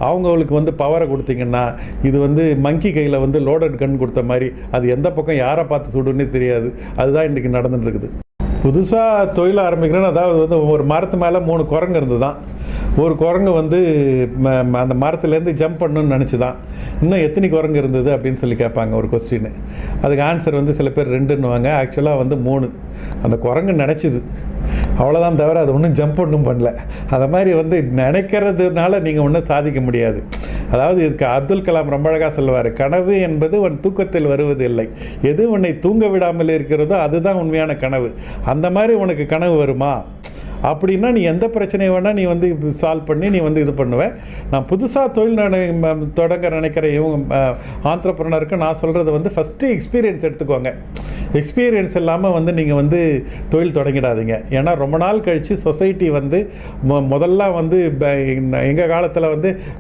அவங்களுக்கு வந்து பவரை கொடுத்தீங்கன்னா, இது வந்து மங்கி கையில் வந்து லோடட் கன் கொடுத்த மாதிரி, அது எந்த பக்கம் யாரை பார்த்து சுடுன்னே தெரியாது. அதுதான் இன்றைக்கி நடந்துட்டு இருக்குது. புதுசாக தொழில் ஆரம்பிக்கிறேன்னு, அதாவது வந்து ஒரு மரத்து மேலே 3 குரங்கு இருந்து தான். ஒரு குரங்கு வந்து அந்த மரத்துலேருந்து ஜம்ப் பண்ணணும்னு நினச்சி தான். இன்னும் எத்தனை குரங்கு இருந்தது அப்படின்னு சொல்லி கேட்பாங்க ஒரு கொஸ்டின். அதுக்கு ஆன்சர் வந்து சில பேர் 2ன்னுவாங்க, ஆக்சுவலாக வந்து 3. அந்த குரங்கு நினச்சிது, அவ்வளோதான், தவிர அது ஒன்றும் ஜம்ப் ஒன்றும் பண்ணல. அதை மாதிரி வந்து நினைக்கிறதுனால நீங்கள் ஒன்றும் சாதிக்க முடியாது. அதாவது இதுக்கு அப்துல் கலாம் ரொம்ப அழகாக சொல்லுவார், கனவு என்பது உன் தூக்கத்தில் வருவது இல்லை, எது உன்னை தூங்க விடாமல் இருக்கிறதோ அதுதான் உண்மையான கனவு. அந்த மாதிரி உனக்கு கனவு வருமா அப்படின்னா நீ எந்த பிரச்சனையை வேணால் நீ வந்து சால்வ் பண்ணி நீ வந்து இது பண்ணுவேன். நான் புதுசாக தொழில் தொடங்க நினைக்கிற இவங்க ஆண்டர்ப்ரனருக்கு நான் சொல்கிறது வந்து ஃபஸ்ட்டு எக்ஸ்பீரியன்ஸ் எடுத்துக்கோங்க. எக்ஸ்பீரியன்ஸ் இல்லாமல் வந்து நீங்கள் வந்து தொழில் தொடங்கிடாதீங்க. ஏன்னா ரொம்ப நாள் கழித்து சொசைட்டி வந்து முதல்ல வந்து எங்கள் காலத்தில் வந்து